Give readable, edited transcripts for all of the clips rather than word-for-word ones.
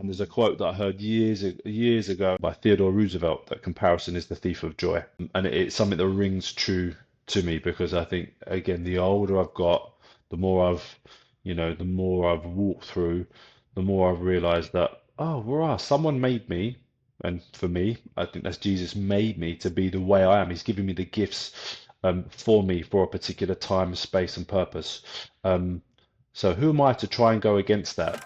And there's a quote that I heard years ago by Theodore Roosevelt that comparison is the thief of joy. And it's something that rings true to me because I think, again, the older I've got, the more the more I've walked through, the more I've realized that, oh, rah, someone made me. And for me, I think that's Jesus made me to be the way I am. He's given me the gifts for me for a particular time, space, and purpose. Um, so who am I to try and go against that?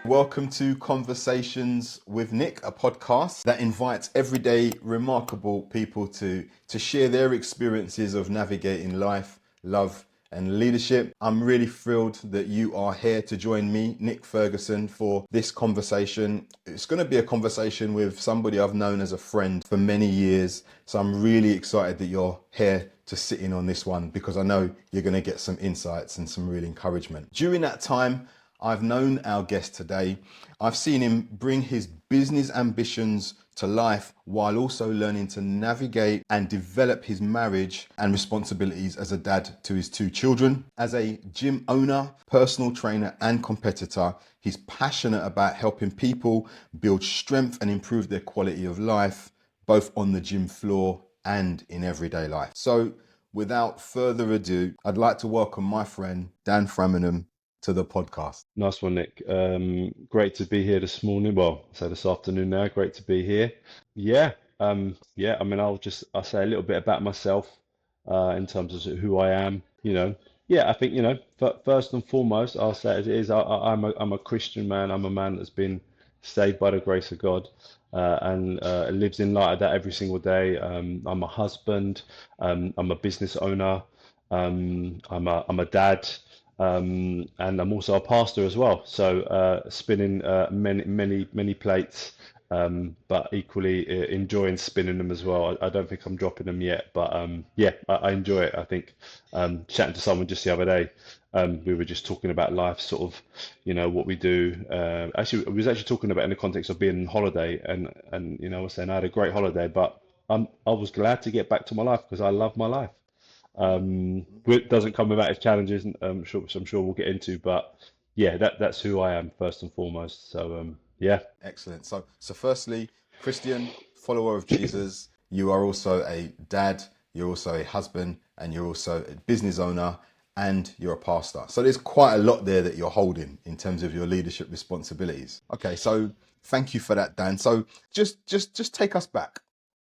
Welcome to Conversations with Nick, a podcast that invites everyday, remarkable people to share their experiences of navigating life, love, and leadership. I'm really thrilled that you are here to join me, Nick Ferguson, for this conversation. It's going to be a conversation with somebody I've known as a friend for many years. So I'm really excited that you're here to sit in on this one because I know you're going to get some insights and some real encouragement. During that time, I've known our guest today. I've seen him bring his business ambitions to life while also learning to navigate and develop his marriage and responsibilities as a dad to his two children. As a gym owner, personal trainer, and competitor, he's passionate about helping people build strength and improve their quality of life, both on the gym floor and in everyday life. So without further ado, I'd like to welcome my friend, Dan Frammingham, to the podcast. Nice one, Nick. Great to be here this morning. Well, say this afternoon now. Great to be here. Yeah. I mean, I'll say a little bit about myself, in terms of who I am. I think first and foremost, I'll say as it is. I'm a Christian man. I'm a man that's been saved by the grace of God, and lives in light of that every single day. I'm a husband. I'm a business owner. I'm a dad. And I'm also a pastor as well. So spinning many plates, but equally enjoying spinning them as well. I don't think I'm dropping them yet, but I enjoy it. I think chatting to someone just the other day, we were just talking about life, sort of, what we do. Actually, I was actually talking about it in the context of being on holiday, and I was saying I had a great holiday, but I was glad to get back to my life because I love my life. It doesn't come without its challenges, which I'm sure we'll get into. But yeah, that's who I am first and foremost. So yeah. Excellent. So firstly, Christian, follower of Jesus, you are also a dad, you're also a husband, and you're also a business owner, and you're a pastor. So there's quite a lot there that you're holding in terms of your leadership responsibilities. Okay, so thank you for that, Dan. So just take us back.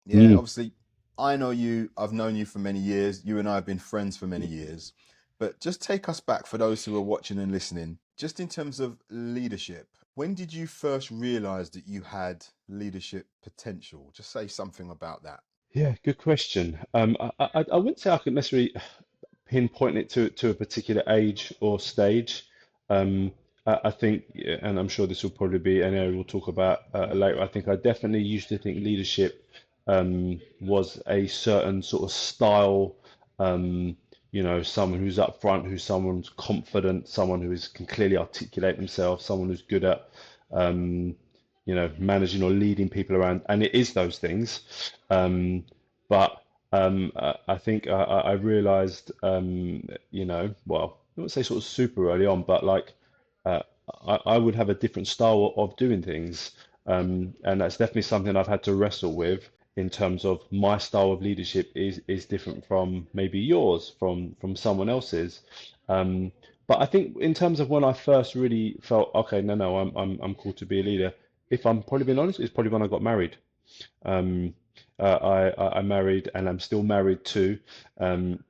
Yeah, Mm. obviously, I know you, I've known you for many years. You and I have been friends for many years. But just take us back for those who are watching and listening, just in terms of leadership. When did you first realize that you had leadership potential? Just say something about that. Yeah, good question. I wouldn't say I could necessarily pinpoint it to a particular age or stage. I think, yeah, and I'm sure this will probably be an area we'll talk about later. I think I definitely used to think leadership was a certain sort of style. Someone who's up front, who's someone's confident, someone who can clearly articulate themselves, someone who's good at um, managing or leading people around, and it is those things. But I think I realized, well, I wouldn't say sort of super early on, but like uh, I would have a different style of doing things, and that's definitely something I've had to wrestle with in terms of my style of leadership is different from maybe yours, from someone else's. Um, but I think in terms of when I first really felt, okay, no, I'm called to be a leader. If I'm probably being honest, it's probably when I got married. Um, I married and I'm still married to um,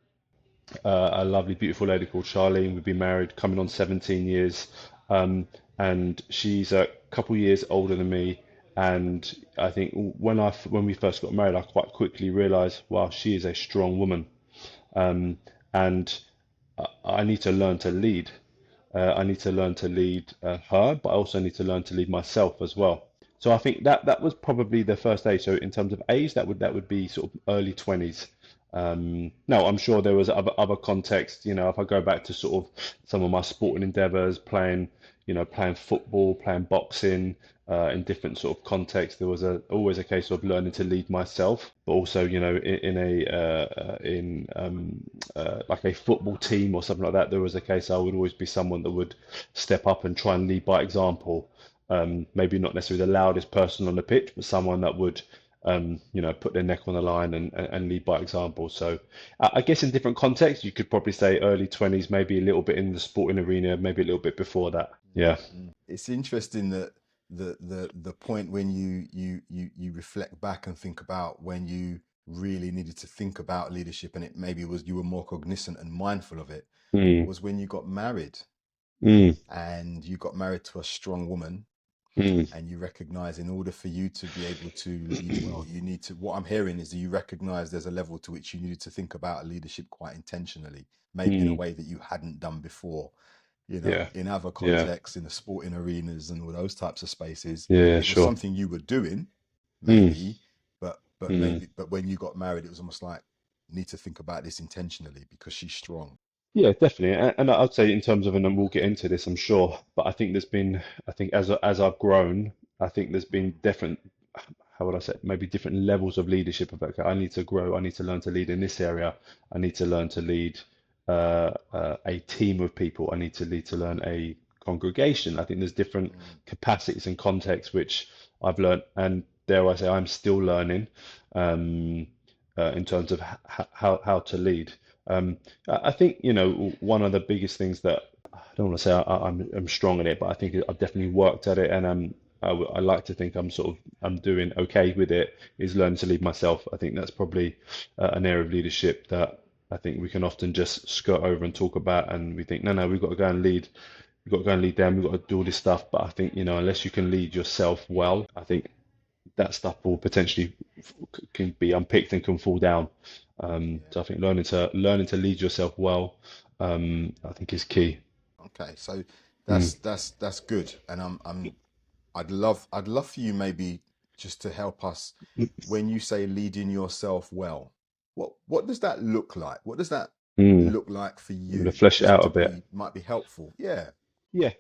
a lovely, beautiful lady called Charlene. We've been married coming on 17 years, and she's a couple years older than me. And I think when we first got married, I quite quickly realized, wow, she is a strong woman, and I need to learn to lead. I need to learn to lead her, but I also need to learn to lead myself as well. So I think that was probably the first age. So in terms of age, that would be sort of early 20s. No, I'm sure there was other context. If I go back to sort of some of my sporting endeavors, playing, playing football, playing boxing, in different sort of contexts. There was always a case of learning to lead myself, but also, in like a football team or something like that, there was a case I would always be someone that would step up and try and lead by example. Maybe not necessarily the loudest person on the pitch, but someone that would, put their neck on the line and lead by example. So I guess in different contexts, you could probably say early 20s, maybe a little bit in the sporting arena, maybe a little bit before that. Yeah. It's interesting that the point when you reflect back and think about when you really needed to think about leadership, and it maybe was you were more cognizant and mindful of it, Mm, was when you got married, mm, and you got married to a strong woman, mm, and you recognize in order for you to be able to lead well, you need to, what I'm hearing is that you recognize there's a level to which you needed to think about leadership quite intentionally, maybe in a mm. way that you hadn't done before. Yeah. In other Yeah. contexts, in the sporting arenas and all those types of spaces, Yeah, it was sure. something you were doing, Mm, maybe, but mm. maybe, but when you got married, it was almost like, need to think about this intentionally because she's strong. Yeah, definitely. And I'd say in terms of, and we'll get into this, I'm sure, but I think as I've grown, I think there's been different, how would I say, maybe different levels of leadership of, okay, I need to grow, I need to learn to lead in this area, I need to learn to lead a team of people, I need to lead to learn a congregation. I think there's different Mm, capacities and contexts which I've learned, and dare I say, I'm still learning, um, in terms of how to lead. I think, one of the biggest things that I don't want to say I'm strong in it, but I think I've definitely worked at it, and I like to think I'm doing okay with it. Is learning to lead myself. I think that's probably an area of leadership that I think we can often just skirt over and talk about, and we think, no, we've got to go and lead. We've got to go and lead them. We've got to do all this stuff. But I think, unless you can lead yourself well, I think that stuff will potentially can be unpicked and can fall down. yeah. So I think learning to lead yourself well, I think is key. Okay. So Mm, that's good. And I'd love for you maybe just to help us when you say leading yourself well. What does that look like? What does that mm. look like for I'm going to you? flesh it Just out a to bit. be might be helpful. Yeah. Yeah.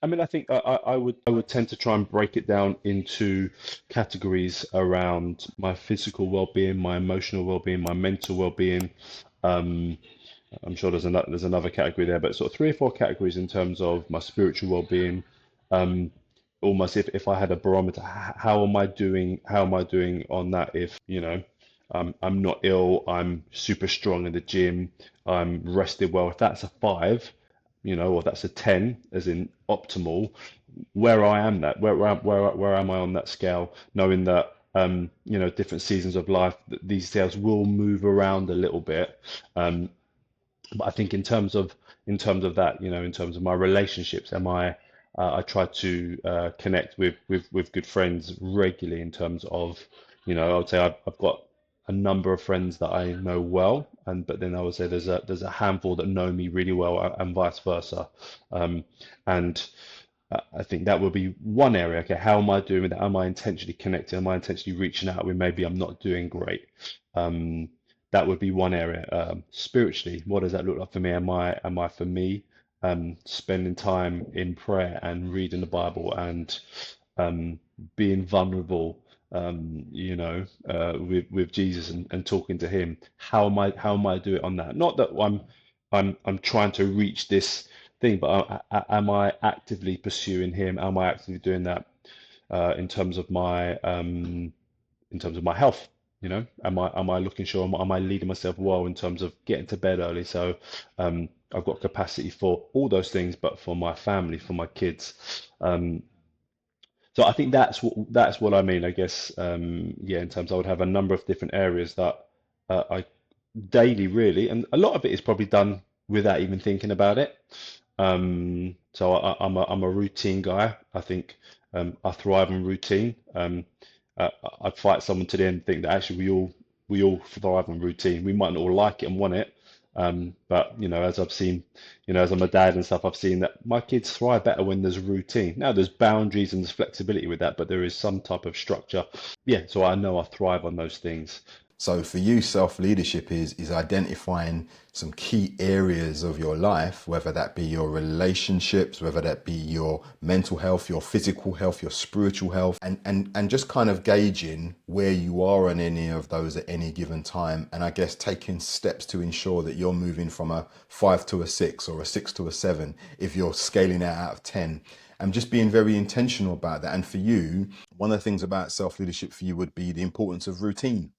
I mean, I think I would tend to try and break it down into categories around my physical well-being, my emotional well-being, my mental well-being. Um, I'm sure there's another category there, but sort of three or four categories in terms of my spiritual well-being. Um, Almost if I had a barometer, how am I doing? How am I doing on that? If I'm not ill, I'm super strong in the gym, I'm rested well. If that's a five, or that's a 10, as in optimal, where I am that, where am I on that scale? Knowing that different seasons of life, these scales will move around a little bit. Um, but I think in terms of that, in terms of my relationships, I try to connect with good friends regularly in terms of, I would say I've got a number of friends that I know well, but then I would say there's a handful that know me really well, and vice versa. And I think that would be one area. Okay, how am I doing with that? Am I intentionally connecting? Am I intentionally reaching out when maybe I'm not doing great? Um, that would be one area. Spiritually, what does that look like for me? Am I for me, spending time in prayer and reading the Bible and um, being vulnerable, with Jesus and talking to Him. How am I doing on that? Not that I'm trying to reach this thing, but am I actively pursuing Him? Am I actively doing that in terms of my health? Am I looking sure? Am I leading myself well in terms of getting to bed early? So I've got capacity for all those things, but for my family, for my kids. So I think that's what I mean, I guess. Yeah, in terms I would have a number of different areas that I daily really, and a lot of it is probably done without even thinking about it. So I'm a routine guy. I think I thrive on routine. I'd fight someone today and think that actually we all thrive on routine. We might not all like it and want it, but as I've seen, as I'm a dad and stuff, I've seen that my kids thrive better when there's routine. Now there's boundaries and there's flexibility with that, but there is some type of structure. Yeah, so I know I thrive on those things. So for you, self-leadership is identifying some key areas of your life, whether that be your relationships, whether that be your mental health, your physical health, your spiritual health, and just kind of gauging where you are on any of those at any given time. And I guess taking steps to ensure that you're moving from a 5 to a 6 or a 6 to a 7 if you're scaling out of 10, and just being very intentional about that. And for you, one of the things about self-leadership for you would be the importance of routine,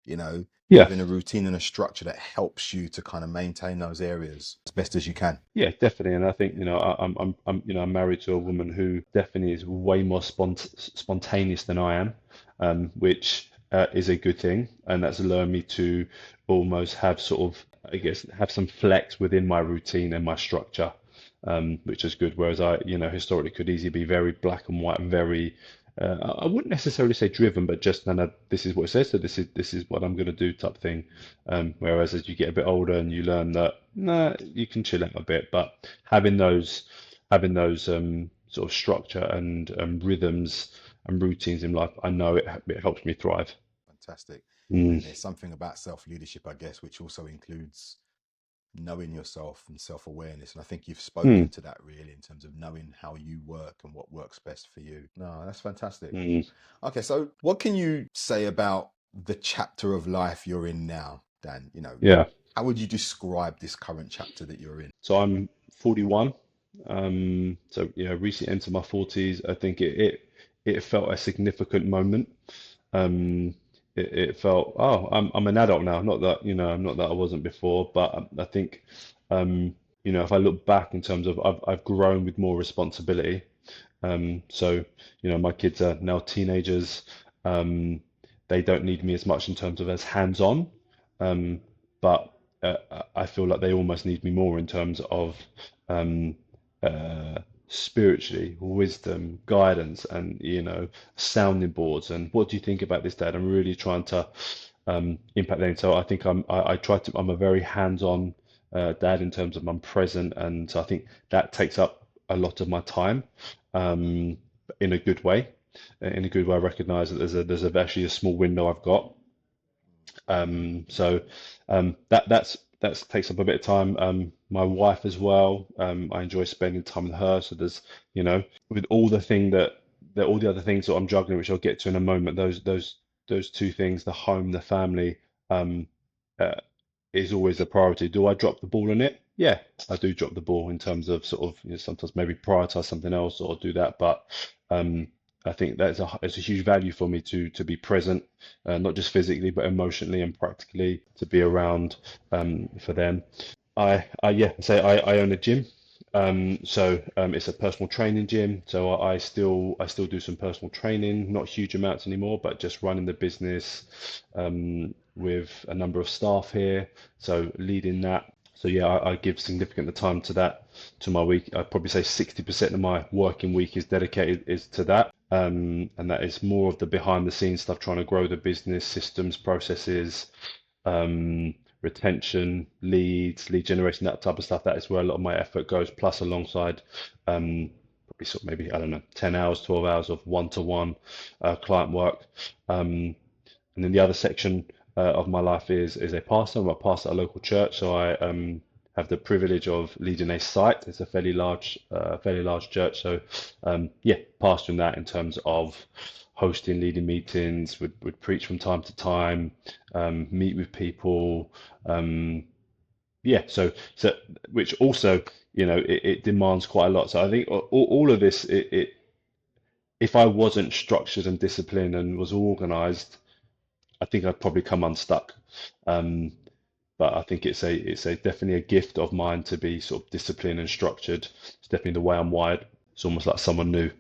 you know, Yeah, having a routine and a structure that helps you to kind of maintain those areas as best as you can. yeah, definitely. And I think, I'm married to a woman who definitely is way more spontaneous than I am, which is a good thing. And that's allowed me to almost have sort of, I guess, have some flex within my routine and my structure, which is good. Whereas historically could easily be very black and white, very, I wouldn't necessarily say driven, but just kind of this is what it says, so this is what I'm going to do type thing. Whereas as you get a bit older and you learn that, nah, you can chill out a bit, but having those sort of structure and rhythms and routines in life, I know it helps me thrive. Fantastic. Mm, And there's something about self-leadership, I guess, which also includes knowing yourself and self-awareness. And I think you've spoken mm, to that really in terms of knowing how you work and what works best for you. No, that's fantastic. mm, Okay, so what can you say about the chapter of life you're in now, Dan? yeah. How would you describe this current chapter that you're in? So I'm 41. So recently entered my 40s. I think it felt a significant moment. Um, it felt, oh, I'm an adult now. Not that, not that I wasn't before, but I think, if I look back in terms of I've grown with more responsibility. So, my kids are now teenagers. Um, they don't need me as much in terms of as hands-on, um, but I feel like they almost need me more in terms of um, uh, spiritually, wisdom, guidance, and sounding boards. And what do you think about this, Dad? I'm really trying to impact them. So I think I try to. I'm a very hands-on dad in terms of I'm present, and so I think that takes up a lot of my time um, in a good way. In a good way, I recognise that there's actually a small window I've got. So that takes up a bit of time. My wife as well. I enjoy spending time with her. So there's, with all the thing that all the other things that I'm juggling, which I'll get to in a moment. Those two things, the home, the family, um, uh, is always a priority. Do I drop the ball on it? Yeah, I do drop the ball in terms of sort of sometimes maybe prioritize something else or do that. But um, I think it's a huge value for me to be present, not just physically but emotionally and practically to be around for them. I own a gym. It's a personal training gym. So I still do some personal training, not huge amounts anymore, but just running the business with a number of staff here. So leading that. So yeah, I give significant time to that, to my week. I'd probably say 60% of my working week is dedicated is to that. And that is more of the behind the scenes stuff, trying to grow the business, systems, processes, um, retention, leads, lead generation, that type of stuff. That is where a lot of my effort goes. Plus, alongside, probably sort of maybe I don't know, 10 hours, 12 hours of one-to-one client work. And then the other section of my life is a pastor. I'm a pastor at a local church, so I have the privilege of leading a site. It's a fairly large church. So yeah, pastoring that in terms of hosting, leading meetings, would preach from time to time, meet with people. Yeah, so which also it demands quite a lot. So I think all of this, if I wasn't structured and disciplined and was organized, I think I'd probably come unstuck. Um, but I think it's a definitely a gift of mine to be sort of disciplined and structured. It's definitely the way I'm wired. It's almost like someone new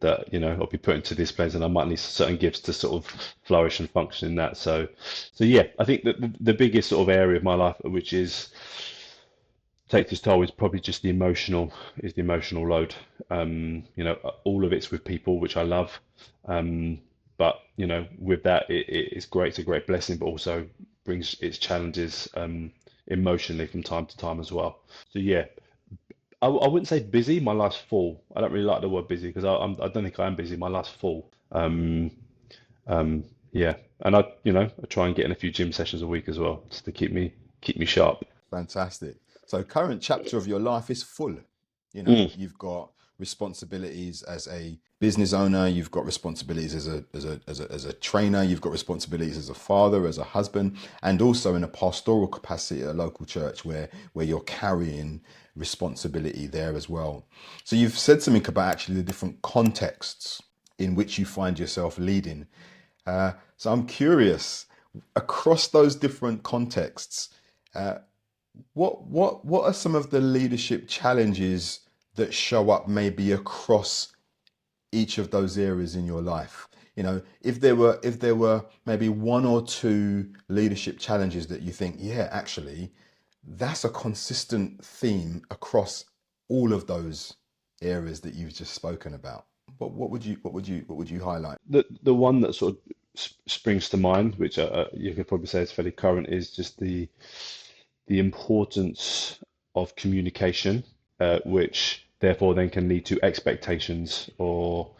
that I'll be put into this place, and I might need certain gifts to sort of flourish and function in that. So yeah, I think that the biggest sort of area of my life which is takes its toll is probably just the emotional load. All of it's with people, which I love. But with that, it's great. It's a great blessing, but also brings its challenges emotionally from time to time as well. So yeah, I wouldn't say busy. My life's full. I don't really like the word busy because I don't think I am busy. My life's full. Yeah, and I try and get in a few gym sessions a week as well, just to keep me sharp. Fantastic. So current chapter of your life is full. Mm, You've got responsibilities as a business owner, you've got responsibilities as a trainer, you've got responsibilities as a father, as a husband, and also in a pastoral capacity at a local church where you're carrying responsibility there as well. So you've said something about actually the different contexts in which you find yourself leading. So I'm curious, across those different contexts, what are some of the leadership challenges that show up maybe across each of those areas in your life? If there were maybe one or two leadership challenges that you think, yeah, actually, that's a consistent theme across all of those areas that you've just spoken about. What would you highlight? the one that sort of springs to mind, which you could probably say is fairly current, is just the importance of communication, which therefore then can lead to expectations or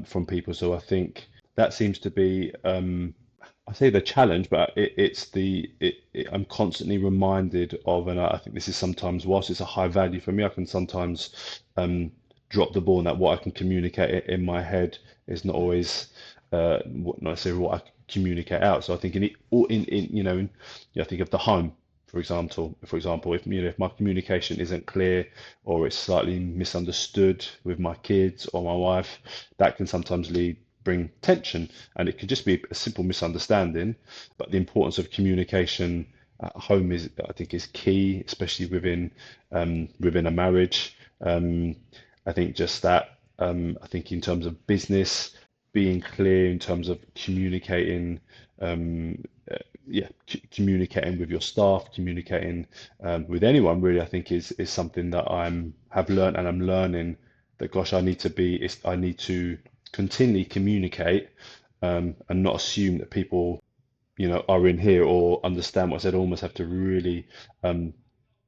from people. So I think that seems to be, I say the challenge, but I'm constantly reminded of, and I think this is sometimes, whilst it's a high value for me, I can sometimes drop the ball, and that what I can communicate in my head is not always not necessarily what I communicate out. So I think I think of the home, for example, if my communication isn't clear or it's slightly misunderstood with my kids or my wife, that can sometimes bring tension, and it could just be a simple misunderstanding. But the importance of communication at home is, I think, is key, especially within a marriage. I think just that. I think in terms of business, being clear in terms of communicating, um, yeah, communicating with your staff, communicating with anyone really, I think is something that have learned and I'm learning that gosh, I need to continually communicate and not assume that people, are in here or understand what I said. I almost have to really um,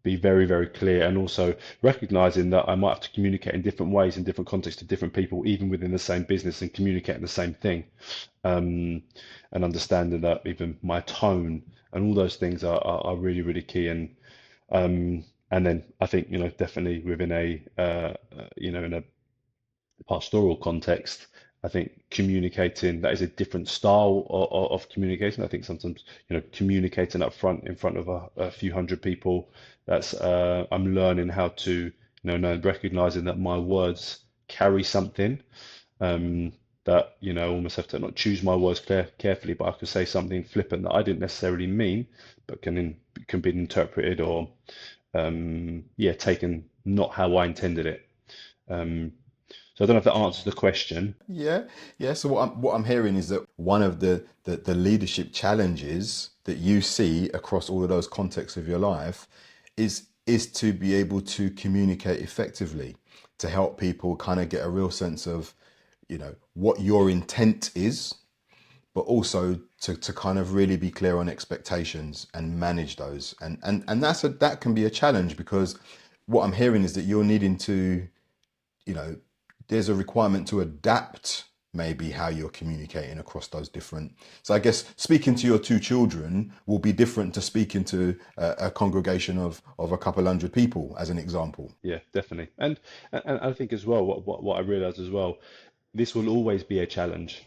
be very, very clear, and also recognizing that I might have to communicate in different ways in different contexts to different people, even within the same business, and communicating the same thing. Um, and understanding that even my tone and all those things are really, really key. And then I think, definitely within in a pastoral context, I think communicating, that is a different style of communication. I think sometimes, communicating up front in front of a few hundred people, I'm learning how to, know, recognizing that my words carry something, um, that, almost have to not choose my words carefully, but I could say something flippant that I didn't necessarily mean, but can be interpreted or, yeah, taken not how I intended it. Um, so I don't know if that answers the question. Yeah, yeah. So what I'm hearing is that one of the leadership challenges that you see across all of those contexts of your life is to be able to communicate effectively, to help people kind of get a real sense of, what your intent is, but also to kind of really be clear on expectations and manage those. And that can be a challenge because what I'm hearing is that you're needing to, you know, there's a requirement to adapt maybe how you're communicating across those different. So I guess speaking to your two children will be different to speaking to a congregation of a couple hundred people, as an example. Yeah, definitely. And I think as well, what I realize as well, this will always be a challenge,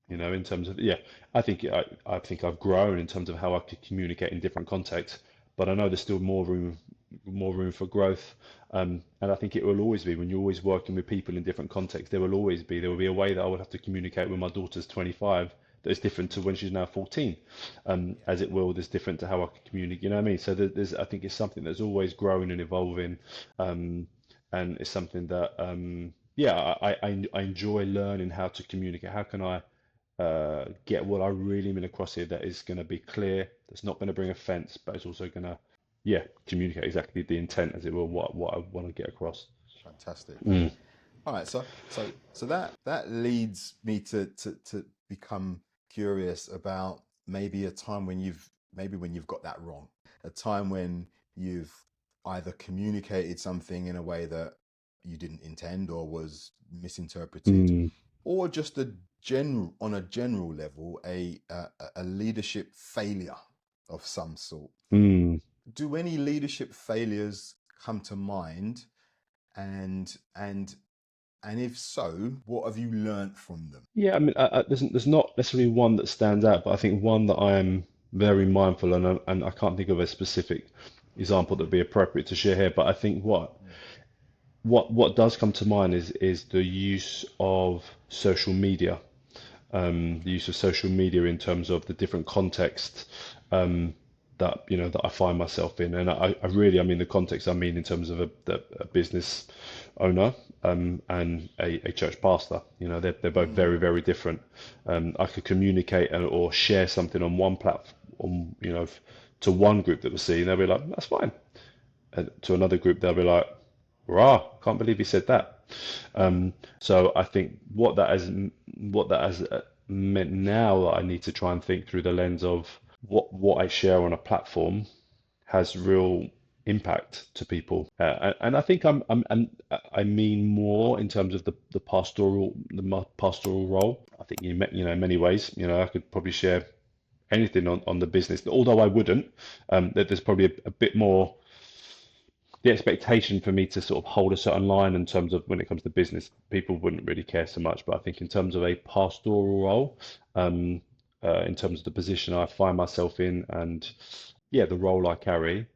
in terms of, yeah, I think I've grown in terms of how I could communicate in different contexts, but I know there's still more room for growth. And I think it will always be, when you're always working with people in different contexts, there will be a way that I would have to communicate with my daughter's 25 that is different to when she's now 14. As it will, there's different to how I can communicate, you know what I mean? So I think it's something that's always growing and evolving. Um, and it's something that, yeah, I enjoy learning how to communicate. How can I get what I really mean across here that is going to be clear, that's not going to bring offense, but it's also going to, yeah, communicate exactly the intent, as it will, what I want to get across. Fantastic. Mm, All right, so that leads me to become curious about maybe a time when you've got that wrong, a time when you've either communicated something in a way that you didn't intend or was misinterpreted, mm. or just a general, on a general level, a leadership failure of some sort. Mm. Do any leadership failures come to mind? And and and if so, what have you learned from them? Yeah, I mean, there's not necessarily one that stands out, but I think one that I am very mindful, and I can't think of a specific example that would be appropriate to share here. But I think what does come to mind is the use of social media, the use of social media in terms of the different contexts that that I find myself in, and I really, I mean, the context I mean in terms of a business owner and a church pastor. They're both Mm, very, very different. I could communicate or share something on one platform, to one group that was seeing, they'll be like, that's fine. And to another group, they'll be like, rah, can't believe he said that. mm, So I think what that has meant now that I need to try and think through the lens of what I share on a platform has real impact to people. And I think I mean more in terms of the pastoral role. I think in many ways, I could probably share anything on the business, although I wouldn't. That there's probably a bit more the expectation for me to sort of hold a certain line in terms of when it comes to business, people wouldn't really care so much. But I think in terms of a pastoral role, in terms of the position I find myself in, and yeah, the role I carry,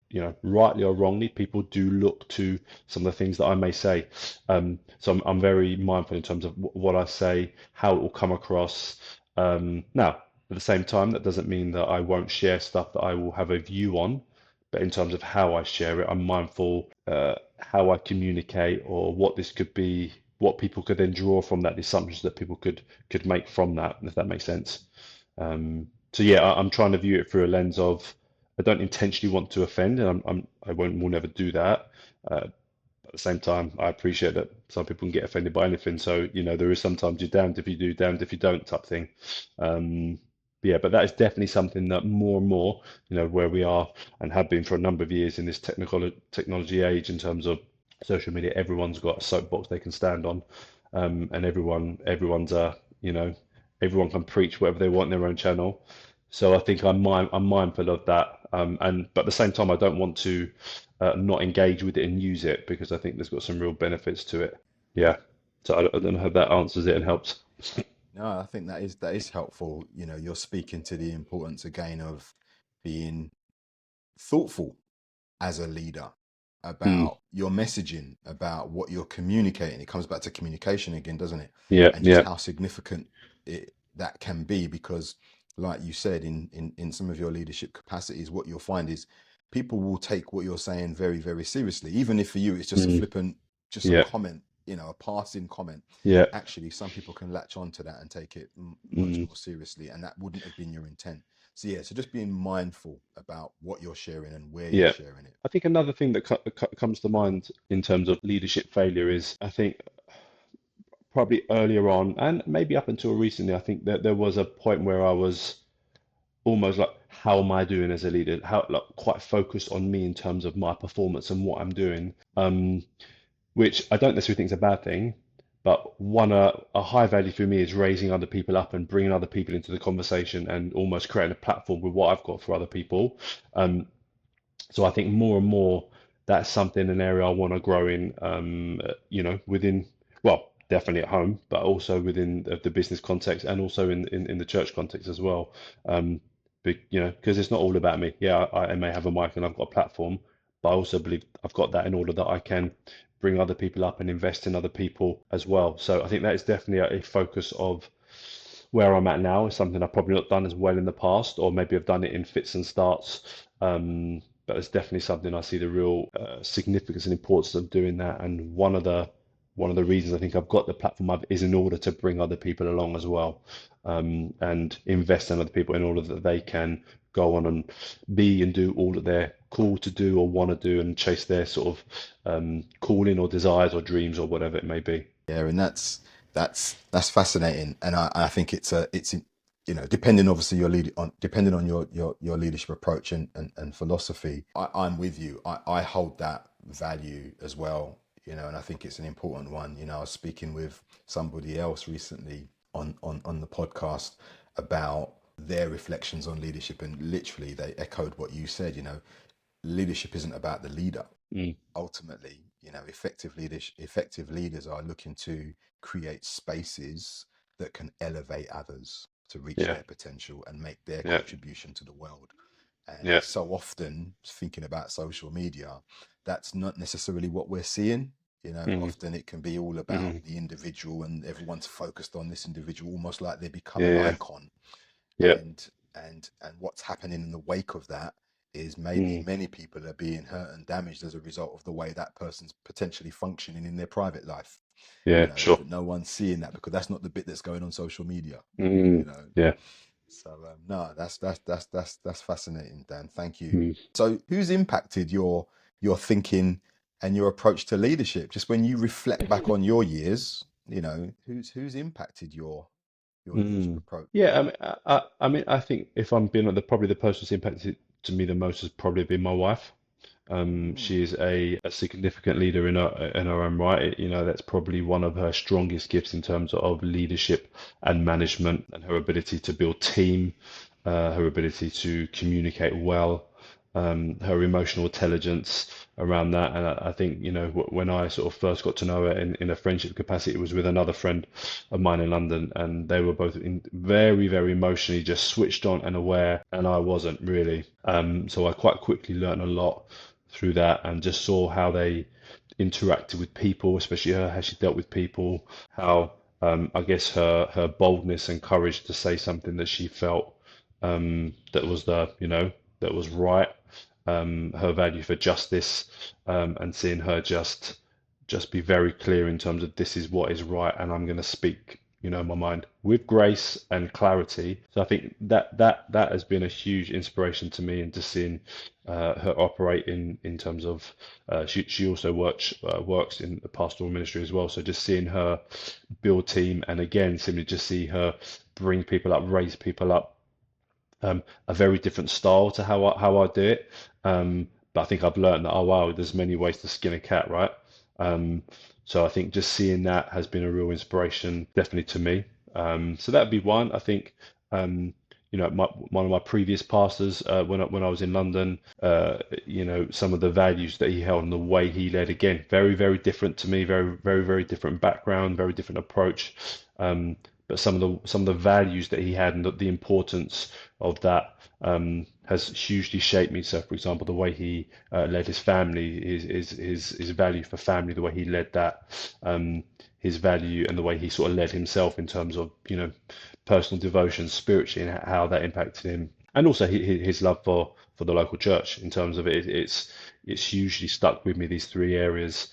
rightly or wrongly, people do look to some of the things that I may say. So I'm very mindful in terms of what I say, how it will come across. Now, at the same time, that doesn't mean that I won't share stuff that I will have a view on, but in terms of how I share it, I'm mindful how I communicate or what this could be, what people could then draw from that, the assumptions that people could make from that, if that makes sense. So yeah, I'm trying to view it through a lens of I don't intentionally want to offend, and I will never do that. At the same time, I appreciate that some people can get offended by anything. So, there is sometimes you're damned if you do, damned if you don't type thing. Um, yeah, but that is definitely something that more and more, where we are and have been for a number of years in this technology age in terms of social media, everyone's got a soapbox they can stand on, and you know, everyone can preach whatever they want in their own channel. So I think I'm mindful of that, and but at the same time, I don't want to not engage with it and use it because I think there's got some real benefits to it. Yeah. So I don't know if that answers it and helps. no, I think that is helpful. You're speaking to the importance again of being thoughtful as a leader Mm, about your messaging, about what you're communicating. It comes back to communication again, doesn't it? yeah, And just yeah, how significant that can be, because, like you said, in some of your leadership capacities, what you'll find is people will take what you're saying very, very seriously, even if for you it's just a mm, flippant, just a yeah, comment, a passing comment. yeah, Actually, some people can latch on to that and take it much mm, more seriously, and that wouldn't have been your intent. So yeah, so just being mindful about what you're sharing and where you're yeah. sharing it. I think another thing that comes to mind in terms of leadership failure is I think probably earlier on and maybe up until recently, I think that there was a point where I was almost like, how am I doing as a leader? How like quite focused on me in terms of my performance and what I'm doing. Which I don't necessarily think is a bad thing, but one a high value for me is raising other people up and bringing other people into the conversation and almost creating a platform with what I've got for other people. Um, so I think more and more that's something an area I want to grow in. Within well, definitely at home, but also within the business context and also in the church context as well. Because it's not all about me. Yeah, I may have a mic and I've got a platform, but I also believe I've got that in order that I can bring other people up and invest in other people as well. So I think that is definitely a focus of where I'm at now. Is something I've probably not done as well in the past, or maybe I've done it in fits and starts. But it's definitely something I see the real significance and importance of doing that. And one of the reasons I think I've got the platform up is in order to bring other people along as well, and invest in other people in order that they can go on and be and do all that they're called to do or want to do and chase their sort of calling or desires or dreams or whatever it may be. Yeah, and that's fascinating, and I think it's depending obviously your lead on depending on your leadership approach and philosophy. I'm with you. I hold that value as well. and I think it's an important one. I was speaking with somebody else recently on the podcast about their reflections on leadership, and literally they echoed what you said. Leadership isn't about the leader. Mm. Ultimately, effective leaders are looking to create spaces that can elevate others to reach Yeah, their potential and make their yeah, contribution to the world. And yeah. so often, thinking about social media, that's not necessarily what we're seeing. Mm. Often it can be all about Mm. the individual, and everyone's focused on this individual, almost like they become an Yeah, icon. yeah, And what's happening in the wake of that is maybe mm. many people are being hurt and damaged as a result of the way that person's potentially functioning in their private life. Yeah, sure. But no one's seeing that because that's not the bit that's going on social media. you Mm. know Yeah. so no, that's fascinating, Dan. Thank you. Mm. So who's impacted your thinking and your approach to leadership, just when you reflect back on your years? Who's impacted your leadership Mm. approach? Yeah, I mean, I think if I'm being honest, probably the person who's impacted to me the most has probably been my wife. Mm, She is a significant leader in her own right. That's probably one of her strongest gifts in terms of leadership and management, and her ability to build team, her ability to communicate well, her emotional intelligence around that. And I think, when I sort of first got to know her in a friendship capacity, it was with another friend of mine in London, and they were both very, very emotionally just switched on and aware, and I wasn't really. So I quite quickly learned a lot through that, and just saw how they interacted with people, especially her, how she dealt with people, how I guess her boldness and courage to say something that she felt that was that was right, her value for justice, and seeing her just be very clear in terms of this is what is right, and I'm going to speak, my mind with grace and clarity. So I think that has been a huge inspiration to me, and just seeing her operate in terms of she also works in the pastoral ministry as well. So just seeing her build team, and again simply just see her bring people up, raise people up, a very different style to how I do it. But I think I've learned that, oh wow, there's many ways to skin a cat, right? Um, so I think just seeing that has been a real inspiration, definitely to me. So that'd be one. I think one of my previous pastors, when I was in London, some of the values that he held and the way he led, again, very, very different to me, very, very, very different background, very different approach. But some of the values that he had, and the importance of that, has hugely shaped me. So, for example, the way he led his family, his value for family, the way he led that, his value, and the way he sort of led himself in terms of personal devotion, spiritually, and how that impacted him, and also his love for the local church. In terms of it, it's hugely stuck with me. These three areas.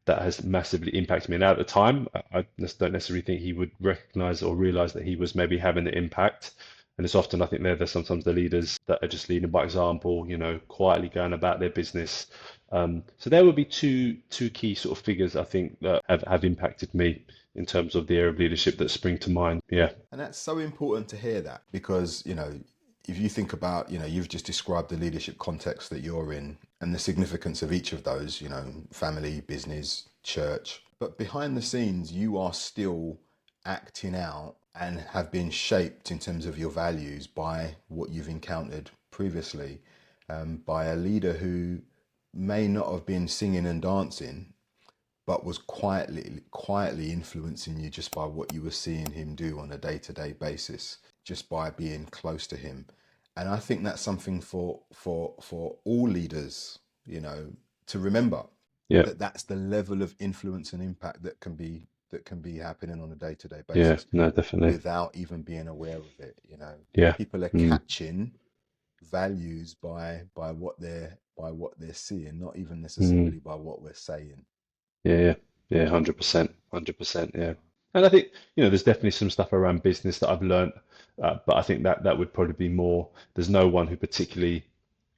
That has massively impacted me. And at the time, I just don't necessarily think he would recognize or realize that he was maybe having the impact. And it's often, I think, there's sometimes the leaders that are just leading by example, quietly going about their business. So there would be two key sort of figures, I think, that have impacted me in terms of the area of leadership that spring to mind. Yeah. And that's so important to hear that, because, if you think about, you've just described the leadership context that you're in and the significance of each of those, family, business, church. But behind the scenes, you are still acting out and have been shaped in terms of your values by what you've encountered previously, by a leader who may not have been singing and dancing, but was quietly influencing you just by what you were seeing him do on a day-to-day basis, just by being close to him. And I think that's something for all leaders, to remember, Yeah. that that's the level of influence and impact that can be happening on a day-to-day Yeah. basis No, definitely. without even being aware of it. Yeah. People are Mm. catching values by what they're seeing, not even Mm. necessarily by what we're saying. Yeah, yeah, yeah, 100%, 100%, yeah. And I think, there's definitely some stuff around business that I've learned, but I think that would probably be more. There's no one who particularly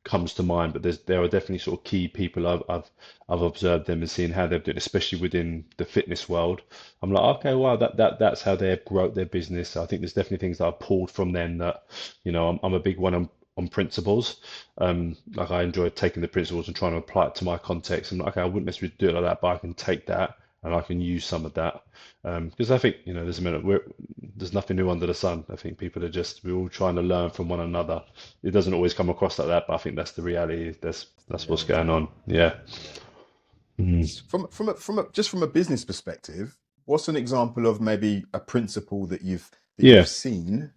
comes to mind, but there are definitely sort of key people I've observed them and seen how they've done, especially within the fitness world. I'm like, okay, wow, that's how they've grown their business. So I think there's definitely things that I've pulled from them that, I'm a big one. on principles. Like I enjoy taking the principles and trying to apply it to my context. And okay, I wouldn't necessarily do it like that, but I can take that and I can use some of that. Because I think, there's nothing new under the sun. I think we're all trying to learn from one another. It doesn't always come across like that, but I think that's the reality. The That's what's reality. going on. Yeah. Yeah. Mm. Just from a business perspective, what's an example of maybe a principle that you've Yeah. seen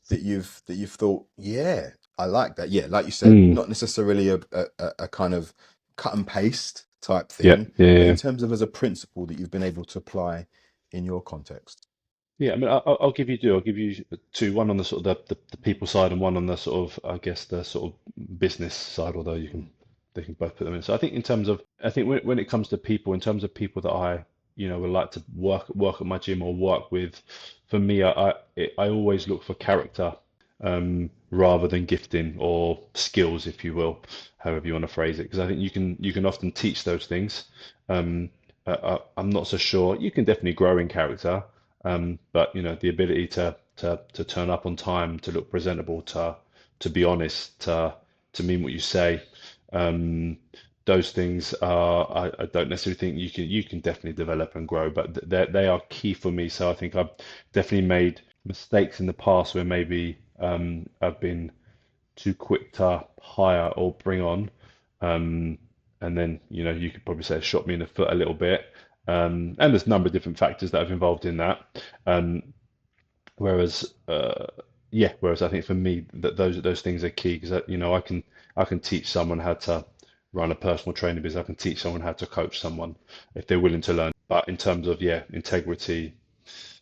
that you've thought, yeah, I like that. Yeah, like you said, Mm. not necessarily a kind of cut and paste type Yeah. thing, Yeah. but in Yeah. terms of as a principle that you've been able to apply in your context. Yeah, I mean, I'll give you two. I'll give you two. One on the sort of the people side, and one on the sort of, I guess, the sort of business side. Although Mm, they can both put them in. So I think I think when it comes to people, in terms of people that would like to work at my gym or work with, for me, I always look for character, rather than gifting or skills, if you will, however you want to phrase it. Because I think you can often teach those things. Um, I'm not so sure. You can definitely grow in character, but the ability to turn up on time, to look presentable, to be honest, to mean what you say, um, those things are, I don't necessarily think you can definitely develop and grow, but they are key for me. So I think I've definitely made mistakes in the past where maybe I've been too quick to hire or bring on, um, and then you could probably say it shot me in the foot a little bit. And there's a number of different factors that have involved in that. Um, whereas, yeah, whereas I think for me that those things are key because I can teach someone how to run a personal training business. I can teach someone how to coach someone if they're willing to learn. But in terms of, yeah, integrity,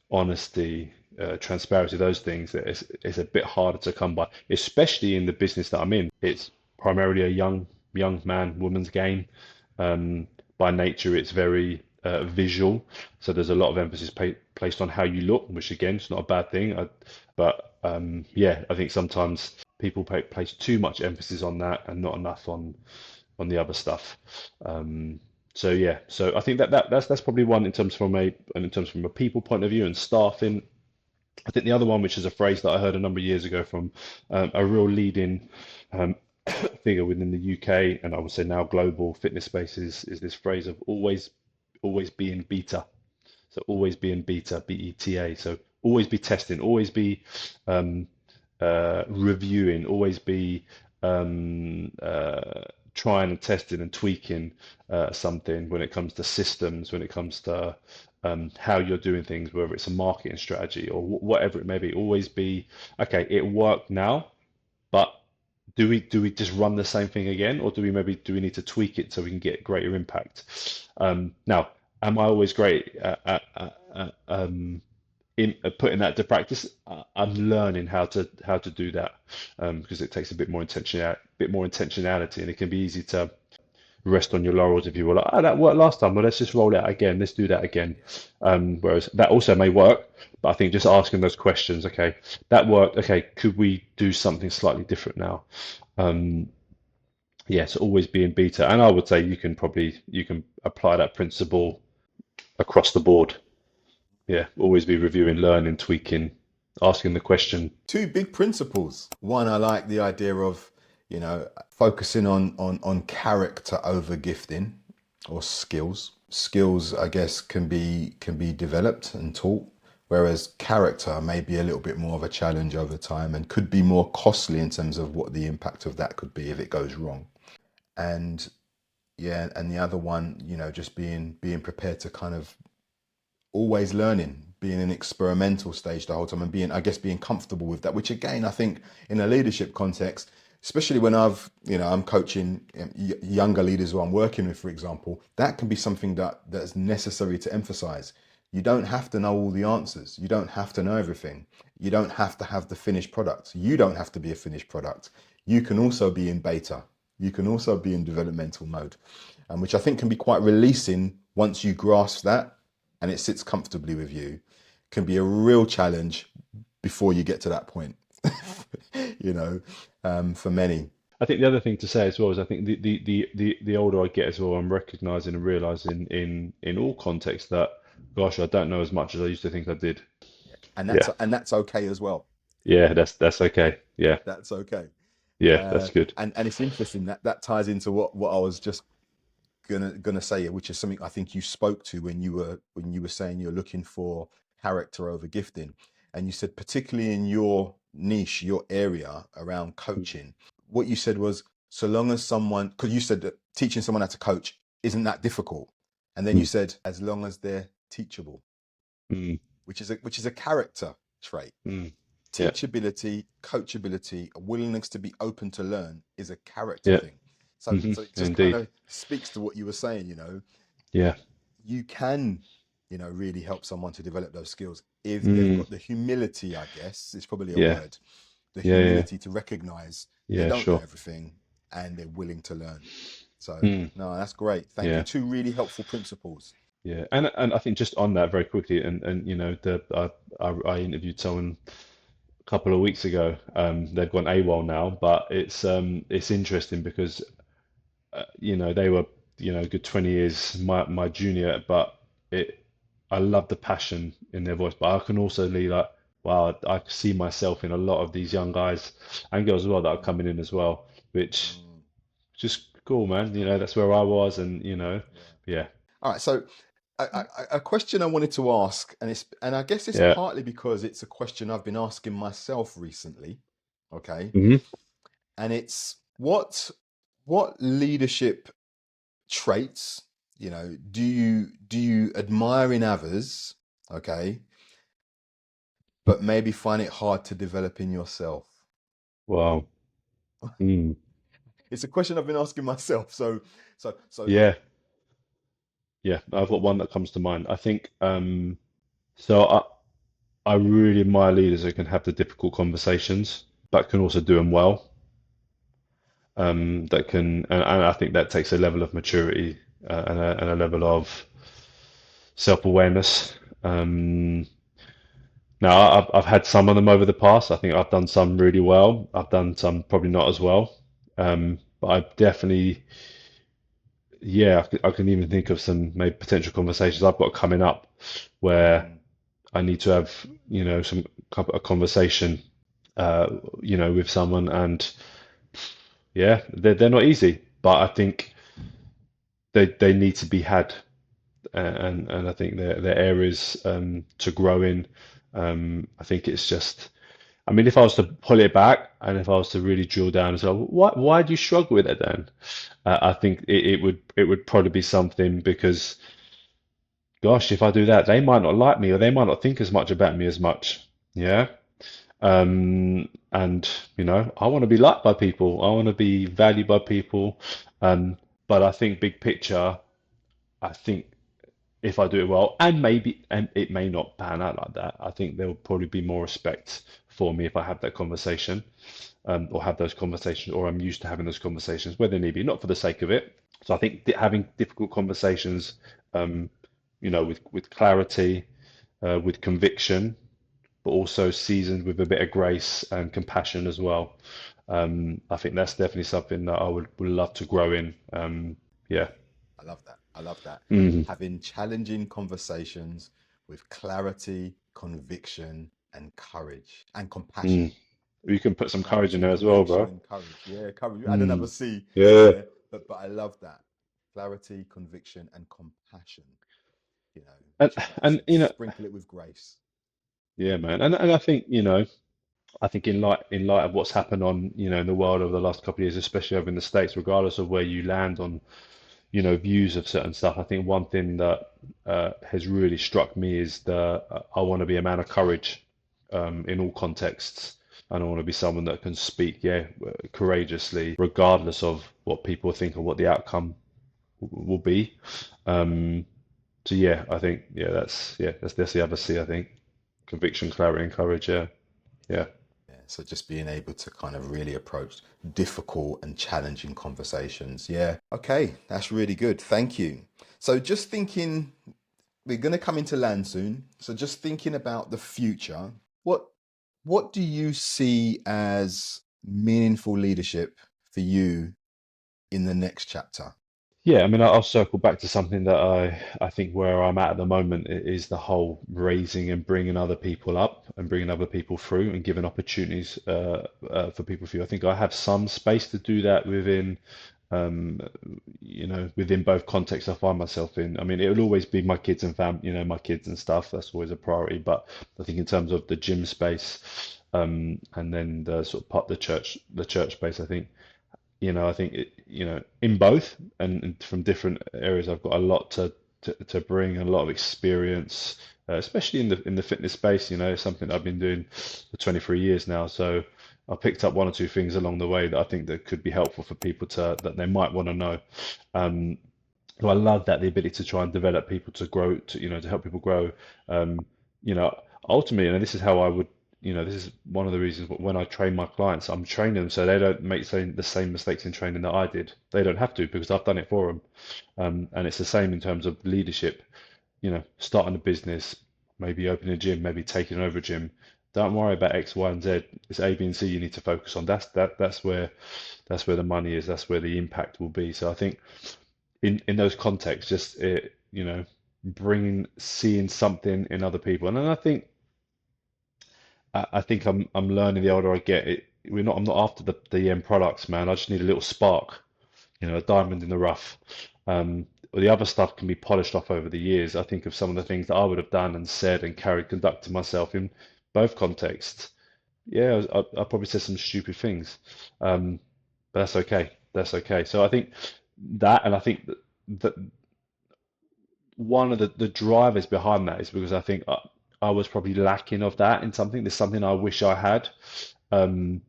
honesty, transparency, those things, it's a bit harder to come by, especially in the business that I'm in. It's primarily a young man, woman's game. By nature, it's very visual, so there's a lot of emphasis placed on how you look, which again, is not a bad thing. But yeah, I think sometimes people place too much emphasis on that and not enough on the other stuff. Um, so yeah, so I think that's probably one in terms from a people point of view and staffing. I think the other one, which is a phrase that I heard a number of years ago from a real leading um, figure within the UK, and I would say now global fitness space, is this phrase of always be in beta. So always be in beta, BETA. So always be testing, always be um, reviewing, always be trying and testing and tweaking something when it comes to systems, when it comes to how you're doing things, whether it's a marketing strategy or whatever it may be. Always be, okay, it worked now, but do we just run the same thing again, or do we need to tweak it so we can get greater impact? Now, am I always great in putting that to practice? I'm learning how to do that, because it takes a bit more intentionality, and it can be easy to rest on your laurels if you were like, oh, that worked last time. Well, let's just roll it out again. Let's do that again. Whereas that also may work, but I think just asking those questions, okay, that worked. Okay, could we do something slightly different now? Um, yeah, so always be in beta, and I would say you can apply that principle across the board. Yeah, always be reviewing, learning, tweaking, asking the question. Two big principles. One, I like the idea of, focusing on character over gifting or skills. Skills, I guess, can be developed and taught, whereas character may be a little bit more of a challenge over time and could be more costly in terms of what the impact of that could be if it goes wrong. And yeah, and the other one, just being prepared to kind of always learning, being in an experimental stage the whole time, and being comfortable with that. Which again, I think in a leadership context, especially when I'm coaching younger leaders who I'm working with, for example, that can be something that's necessary to emphasize. You don't have to know all the answers. You don't have to know everything. You don't have to have the finished product. You don't have to be a finished product. You can also be in beta. You can also be in developmental mode, which I think can be quite releasing once you grasp that and it sits comfortably with you. Can be a real challenge before you get to that point, you know, for many. I think the other thing to say as well is I think the older I get as well, I'm recognizing and realizing in all contexts that, gosh, I don't know as much as I used to think I did. And Yeah, that's okay as well. yeah, that's okay. Yeah. That's okay. Yeah, that's good. And it's interesting that that ties into what I was just gonna say, which is something I think you spoke to when you were saying you're looking for character over gifting, and you said particularly in your niche, your area around Mm, coaching, what you said was so long as someone, because you said that teaching someone how to coach isn't that difficult, and then you mm, said as long as they're teachable, mm, which is a character trait. mm. Yeah, Teachability, coachability, a willingness to be open to learn is a character yeah, thing. So, so it just kind indeed. of speaks to what you were saying, Yeah. you can, really help someone to develop those skills if they've Mm, got the humility, I guess, it's probably a yeah, word, the yeah, yeah, humility to recognize they yeah, don't know sure. everything and they're willing to learn. So, Mm, no, that's great. Thank you. yeah, Two really helpful principles. yeah. And I think just on that very quickly, and the I interviewed someone a couple of weeks ago. They've gone AWOL now, but it's interesting because they were a good 20 years my junior, but it I love the passion in their voice, but I can also be like, wow, I see myself in a lot of these young guys and girls as well that are Mm, coming in as well, which mm, just cool, man. That's where I was, and yeah. yeah, All right. So, a question I wanted to ask, and I guess it's yeah, partly because it's a question I've been asking myself recently. Okay, hmm and it's what leadership traits, do you admire in others, okay, but maybe find it hard to develop in yourself? wow, mm, It's a question I've been asking myself. So yeah, yeah. I've got one that comes to mind. I think so. I really admire leaders who can have the difficult conversations, but can also do them well. That can, and I think that takes a level of maturity and a level of self-awareness. Um, Now, I've had some of them over the past. I think I've done some really well. I've done some probably not as well. But I definitely, yeah, I can even think of some maybe potential conversations I've got coming up where mm, I need to have, a conversation, uh, with someone, and yeah, they're not easy, but I think they need to be had, and I think they're areas to grow in. I think it's just. I mean, if I was to pull it back and if I was to really drill down and say, why do you struggle with it then? I think it would probably be something because, gosh, if I do that, they might not like me or they might not think as much about me as much. Yeah. And I want to be liked by people. I want to be valued by people. Um, but I think big picture, I think if I do it well, and it may not pan out like that, I think there will probably be more respect for me if I have that conversation, or have those conversations, or I'm used to having those conversations where they need be, not for the sake of it. So I think having difficult conversations, um, with clarity, with conviction, but also seasoned with a bit of grace and compassion as well. I think that's definitely something that I would love to grow in. Yeah. I love that. I love that. Mhm. Having challenging conversations with clarity, conviction, and courage and compassion. Mm. You can put some courage in Clarity, there as well, conviction, bro. and courage. Yeah, courage. I don't have a Mm. C in Yeah. there, but I love that. Clarity, conviction, and compassion. And Which is like I and said, sprinkle it with grace. yeah, man. And I think, I think in light of what's happened in the world over the last couple of years, especially over in the States, regardless of where you land on, views of certain stuff, I think one thing that has really struck me is I want to be a man of courage, in all contexts. And I want to be someone that can speak, yeah, courageously, regardless of what people think or what the outcome will be. Um, so yeah, I think that's the other C. I think conviction, clarity, and courage. Yeah, yeah. Yeah, so just being able to kind of really approach difficult and challenging conversations. Yeah. Okay, that's really good. Thank you. So just thinking, we're going to come into land soon. So just thinking about the future, what what do you see as meaningful leadership for you in the next chapter? Yeah, I mean, I'll circle back to something that I think where I'm at the moment is the whole raising and bringing other people up and bringing other people through and giving opportunities for people through. I think I have some space to do that within, um, within both contexts I find myself in. I mean, it will always be my kids and my kids and stuff. That's always a priority. But I think in terms of the gym space, and then the sort of part the church space, I think. I think in both and from different areas, I've got a lot to bring, a lot of experience, especially in the fitness space. It's something I've been doing for 23 years now. So I picked up one or two things along the way that I think that could be helpful for people that they might want to know. Um, so I love that the ability to try and develop people to grow, to help people grow. Um, you know, Ultimately, this is how I would, this is one of the reasons when I train my clients, I'm training them so they don't make the same mistakes in training that I did. They don't have to because I've done it for them. And it's the same in terms of leadership, starting a business, maybe opening a gym, maybe taking over a gym. Don't worry about X, Y, and Z. It's A, B, and C you need to focus on. That's where the money is. That's where the impact will be. So I think in those contexts, just bringing seeing something in other people, and then I think I'm learning the older I get. I'm not after the end products, man. I just need a little spark, a diamond in the rough. The other stuff can be polished off over the years. I think of some of the things that I would have done and said and conducted myself in both contexts. Yeah, I probably said some stupid things, but that's okay. That's okay. So I think that, and I think that one of the drivers behind that is because I think I was probably lacking of that in something. There's something I wish I had um,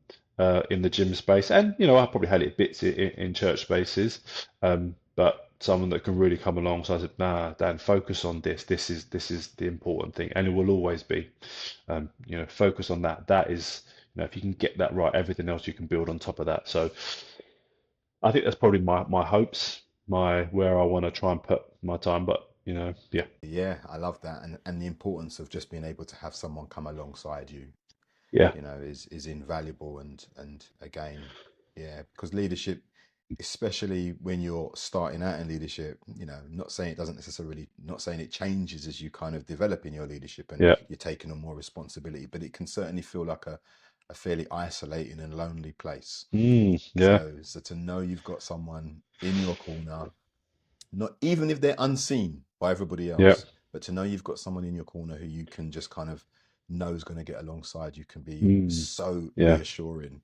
in the gym space, and I probably had it bits in church spaces, but someone that can really come along. So I said, "Nah, Dan, focus on this. This is the important thing, and it will always be. Focus on that. That is, if you can get that right, everything else you can build on top of that." So I think that's probably my hopes, my where I want to try and put my time. But yeah, Yeah, I love that, and the importance of just being able to have someone come alongside you, yeah, is invaluable. And again, yeah, because leadership, especially when you're starting out in leadership, not saying it doesn't necessarily, not saying it changes as you kind of develop in your leadership and yeah, you're taking on more responsibility, but it can certainly feel like a fairly isolating and lonely place. yeah, So to know you've got someone in your corner, not even if they're unseen by everybody yeah, else, but to know you've got someone in your corner who you can just kind of know is going to get alongside you, can be mm, so yeah, reassuring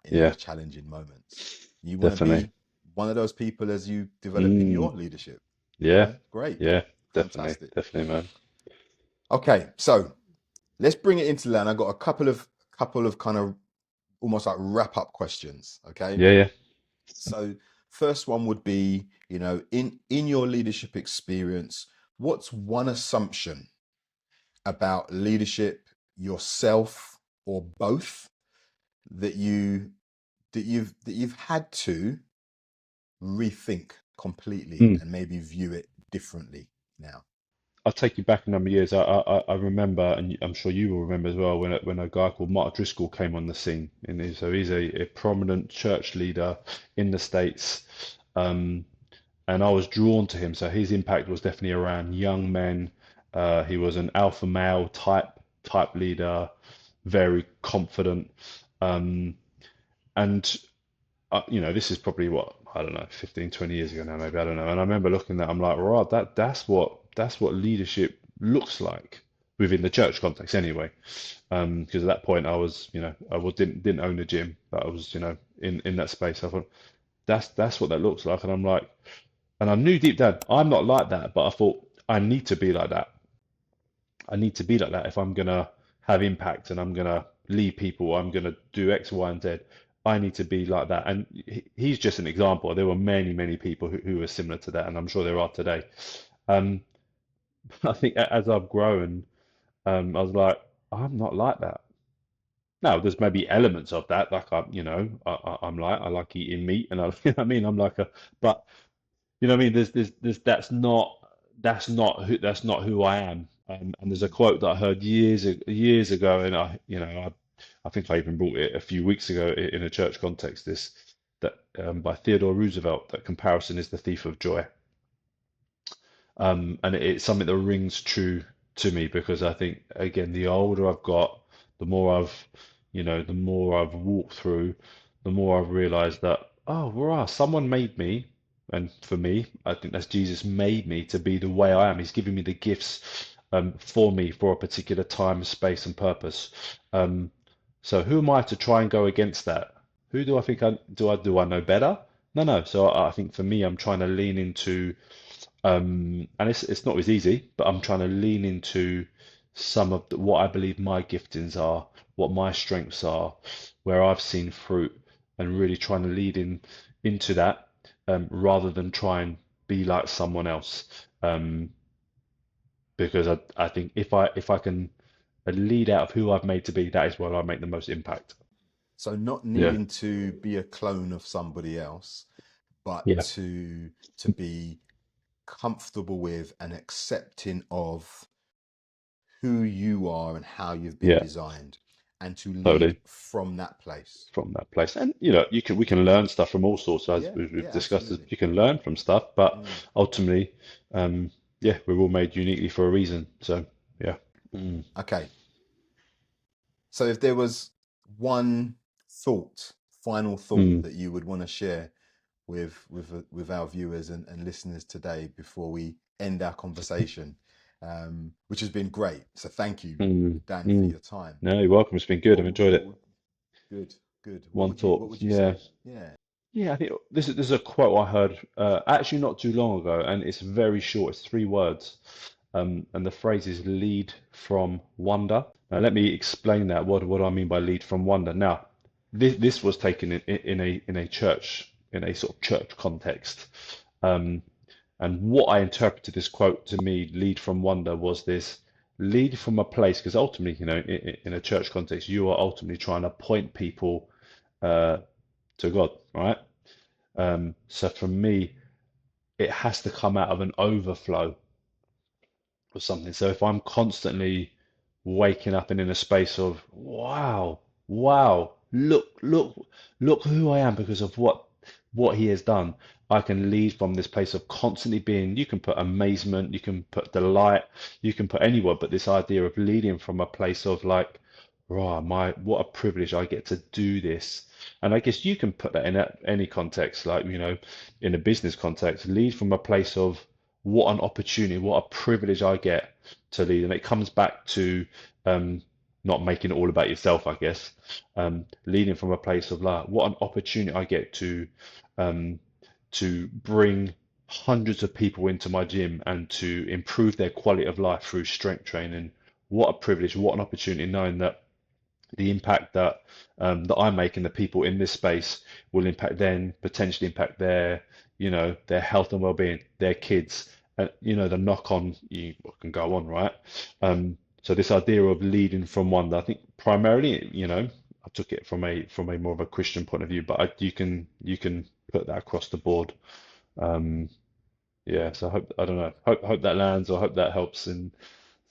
in yeah, those challenging moments. You want to definitely, be one of those people as you develop in mm, your leadership. yeah, Great. yeah, definitely, Fantastic. definitely, man. Okay, so let's bring it into land. I got a couple of kind of almost like wrap up questions. Okay. Yeah, yeah. So first one would be, in your leadership experience, what's one assumption about leadership, yourself, or both, that you've had to rethink completely Mm. and maybe view it differently now? I'll take you back a number of years. I remember, and I'm sure you will remember as well, when a guy called Mark Driscoll came on the scene. So he's a prominent church leader in the States, um, and I was drawn to him. So his impact was definitely around young men. He was an alpha male type leader, very confident, um, and this is probably what, I don't know, 15, 20 years ago now, maybe, I don't know. And I remember looking at that, I'm like, right, that's what leadership looks like within the church context anyway. Because at that point I was, didn't own a gym, but I was, in that space. I thought that's what that looks like. And I'm like, and I knew deep down I'm not like that, but I thought I need to be like that. I need to be like that if I'm gonna have impact and I'm gonna lead people, I'm gonna do X, Y, and Z. I need to be like that. And he's just an example. There were many, many people who were similar to that, and I'm sure there are today. Um, I think as I've grown, I was like, I'm not like that. Now, there's maybe elements of that, like I like eating meat, and you know what I mean, I'm like a, but you know what I mean? There's that's not who I am. And there's a quote that I heard years ago, and I think I even brought it a few weeks ago in a church context. that by Theodore Roosevelt, that comparison is the thief of joy. And it's something that rings true to me because I think, again, the older I've got, the more the more I've walked through, the more I've realized that, oh, wow, someone made me. And for me, I think that's Jesus made me to be the way I am. He's given me the gifts for me for a particular time, space, and purpose. Um, so who am I to try and go against that? Who do I think do I know better? No, no. So I think for me, I'm trying to lean into and it's not always easy, but I'm trying to lean into some of what I believe my giftings are, what my strengths are, where I've seen fruit, and really trying to lead into that rather than try and be like someone else. Um, because I think if I can lead out of who I've made to be, that is where I make the most impact. So not Yeah, needing to be a clone of somebody else, but yeah, to be comfortable with and accepting of who you are and how you've been yeah, designed, and to lead totally. from that place. From that place. And we can learn stuff from all sorts, as Yeah, we've yeah, discussed. absolutely. You can learn from stuff, but Mm. ultimately, yeah, we're all made uniquely for a reason. So yeah. Mm, Okay. So if there was one final thought mm, that you would want to share with our viewers and listeners today before we end our conversation, which has been great. So thank you, mm, Dan, for mm. your time. No, you're welcome. It's been good. I've enjoyed What it. would, good, good. One What thought. would you Yeah. say? Yeah. Yeah, I think this is a quote I heard actually not too long ago, and it's very short. It's 3 words, and the phrase is "lead from wonder." Now, let me explain that. What do I mean by lead from wonder? Now, this was taken in a church in a sort of church context, um, and what I interpreted this quote to me, "lead from wonder," was this lead from a place because ultimately, in a church context, you are ultimately trying to point people uh, to God, right? So for me, it has to come out of an overflow of something. So if I'm constantly waking up and in a space of wow, wow, look who I am because of what he has done. I can lead from this place of constantly being, you can put amazement, you can put delight, you can put any word, but this idea of leading from a place of like, wow, what a privilege I get to do this. And I guess you can put that in any context, like, in a business context, lead from a place of what an opportunity, what a privilege I get to lead. And it comes back to um, not making it all about yourself, I guess. Leading from a place of like, what an opportunity I get um, to bring hundreds of people into my gym and to improve their quality of life through strength training. What a privilege, what an opportunity, knowing that the impact that I make and the people in this space will potentially impact their health and well-being, their kids, and the knock on you can go on, right? So this idea of leading from wonder, I think primarily, I took it from a more of a Christian point of view, but you can put that across the board. Um, yeah, so I don't know, hope that lands or hope that helps in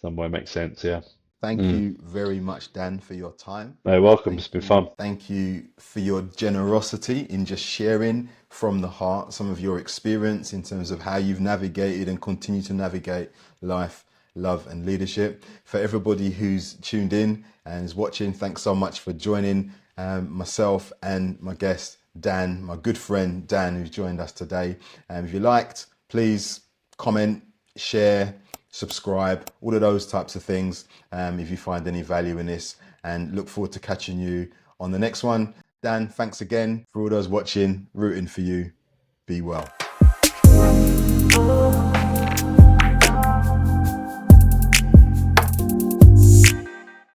some way, makes sense. Yeah. Thank Mm. you very much, Dan, for your time. No, welcome. It's been fun. Thank you for your generosity in just sharing from the heart some of your experience in terms of how you've navigated and continue to navigate life, love, and leadership. For everybody who's tuned in and is watching, thanks so much for joining myself and my guest, Dan, my good friend Dan, who's joined us today. If you liked, please comment, share, subscribe, all of those types of things if you find any value in this, and look forward to catching you on the next one. Dan, thanks again. For all those watching, rooting for you. Be well.